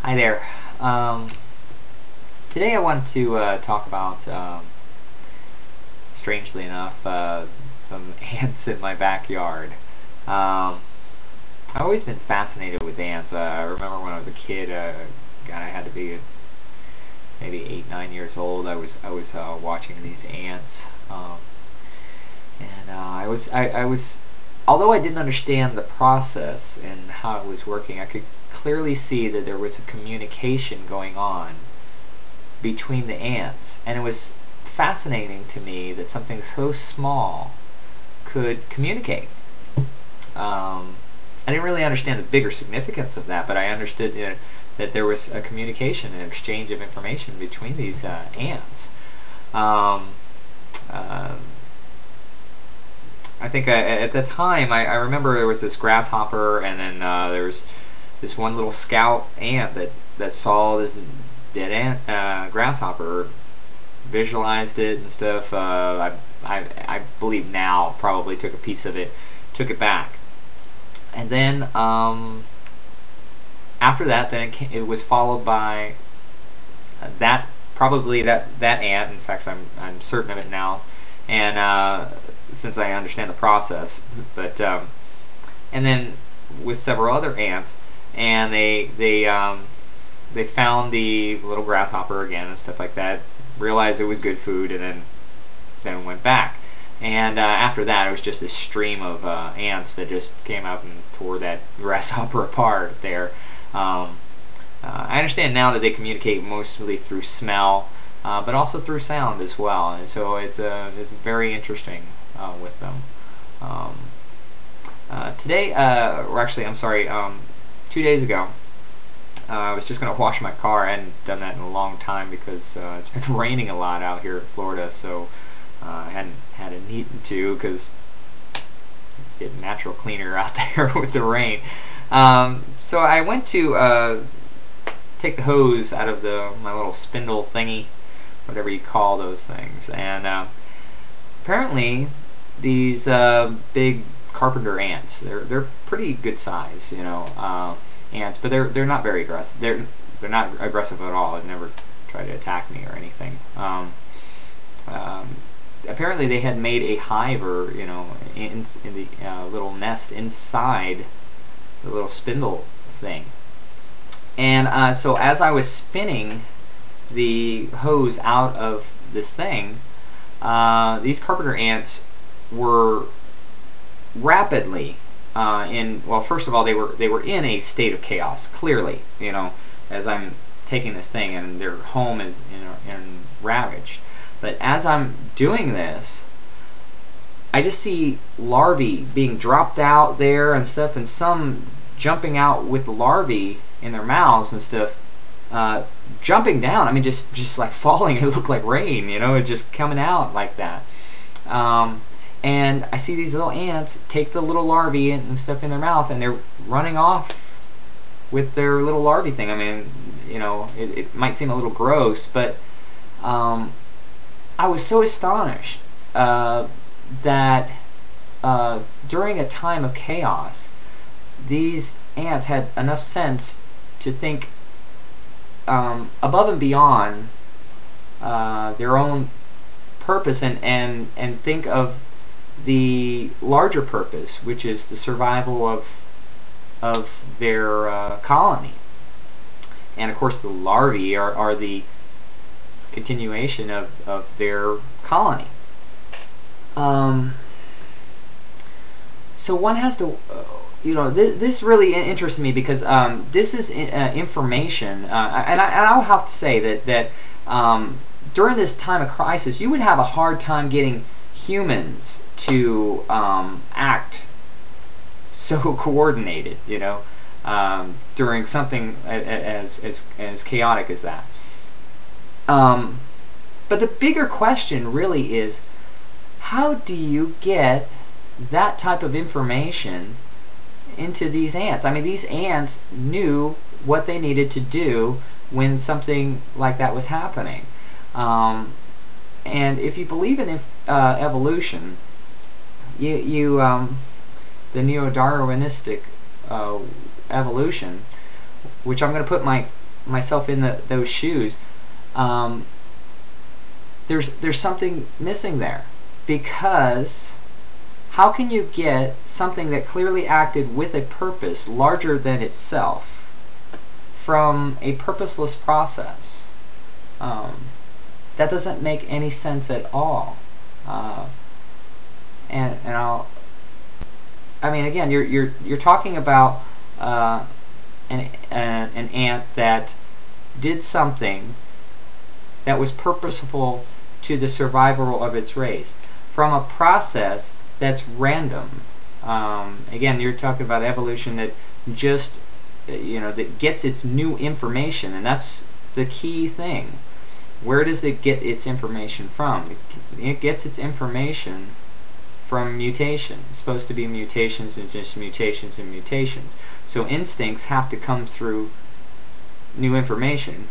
Hi there. Today I want to talk about, strangely enough, some ants in my backyard. I've always been fascinated with ants. I remember when I was a kid, God, I had to be maybe 8, 9 years old. I was watching these ants, and I was, although I didn't understand the process and how it was working, I could clearly see that there was a communication going on between the ants, and it was fascinating to me that something so small could communicate. I didn't really understand the bigger significance of that, but I understood that there was a communication and exchange of information between these ants. I think at the time, I remember there was this grasshopper, and then there was this one little scout ant that saw this dead ant grasshopper, visualized it and stuff. I believe now probably took a piece of it, took it back, and then after that, then it was followed by that ant. In fact, I'm certain of it now, and since I understand the process, but and then with several other ants, and they found the little grasshopper again and stuff like that, realized it was good food, and then went back. And after that, it was just this stream of ants that just came up and tore that grasshopper apart there. I understand now that they communicate mostly through smell, but also through sound as well, and so it's very interesting with them. Today, or actually, I'm sorry, 2 days ago, I was just going to wash my car. I hadn't done that in a long time because it's been raining a lot out here in Florida, so I hadn't had a need to, because it's getting natural cleaner out there with the rain. So I went to take the hose out of my little spindle thingy, whatever you call those things, and apparently these big carpenter ants, they're pretty good size, ants, but they're not very aggressive. They're not aggressive at all. They've never tried to attack me or anything. Apparently they had made a hive, or in the little nest inside the little spindle thing. And so as I was spinning the hose out of this thing, these carpenter ants were rapidly well, first of all, they were in a state of chaos, clearly, as I'm taking this thing, and their home is ravaged. But as I'm doing this, I just see larvae being dropped out there and stuff, and some jumping out with the larvae in their mouths and stuff, jumping down. I mean, just like falling. It looked like rain, just coming out like that. And I see these little ants take the little larvae and stuff in their mouth, and they're running off with their little larvae thing. I mean, it might seem a little gross, but I was so astonished that during a time of chaos, these ants had enough sense to think above and beyond their own purpose, and think of the larger purpose, which is the survival of their colony. And of course the larvae are the continuation of their colony. So one has to, this really interests me, because this is information, and I would have to say that during this time of crisis, you would have a hard time getting humans to act so coordinated, during something as chaotic as that. But the bigger question really is, how do you get that type of information into these ants? I mean, these ants knew what they needed to do when something like that was happening. And if you believe in evolution, the neo-Darwinistic evolution, which I'm going to put my myself in those shoes, there's something missing there, because how can you get something that clearly acted with a purpose larger than itself from a purposeless process? That doesn't make any sense at all. And I mean, again, you're talking about an ant that did something that was purposeful to the survival of its race from a process that's random. Again, you're talking about evolution that just, that gets its new information, and that's the key thing. Where does it get its information from? It gets its information from mutation. It's supposed to be mutations and just mutations and mutations. So instincts have to come through new information,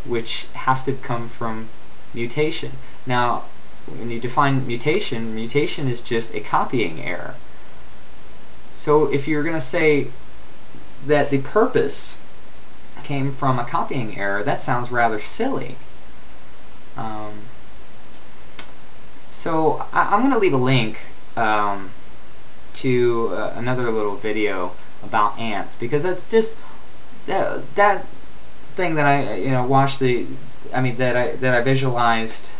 which has to come from mutation. Now, when you define mutation, mutation is just a copying error. So if you're going to say that the purpose came from a copying error, that sounds rather silly. So I'm going to leave a link to another little video about ants, because that's just that thing that I watched that I visualized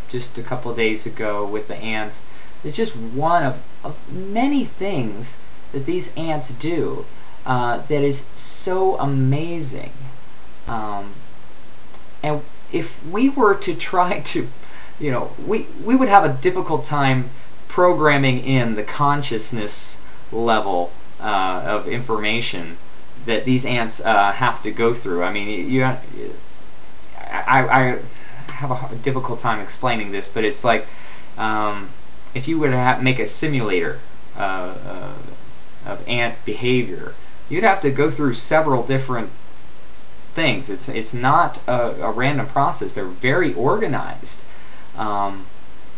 just a couple of days ago with the ants. It's just one of many things that these ants do that is so amazing. And if we were to try to, we would have a difficult time programming in the consciousness level of information that these ants have to go through. I mean, I have a difficult time explaining this, but it's like if you were to make a simulator of ant behavior, you'd have to go through several different things. It's not a random process. They're very organized, and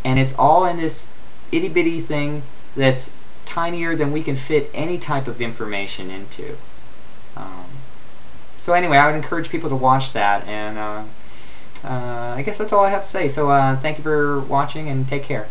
it's all in this itty-bitty thing that's tinier than we can fit any type of information into. So anyway, I would encourage people to watch that, and I guess that's all I have to say. So thank you for watching, and take care.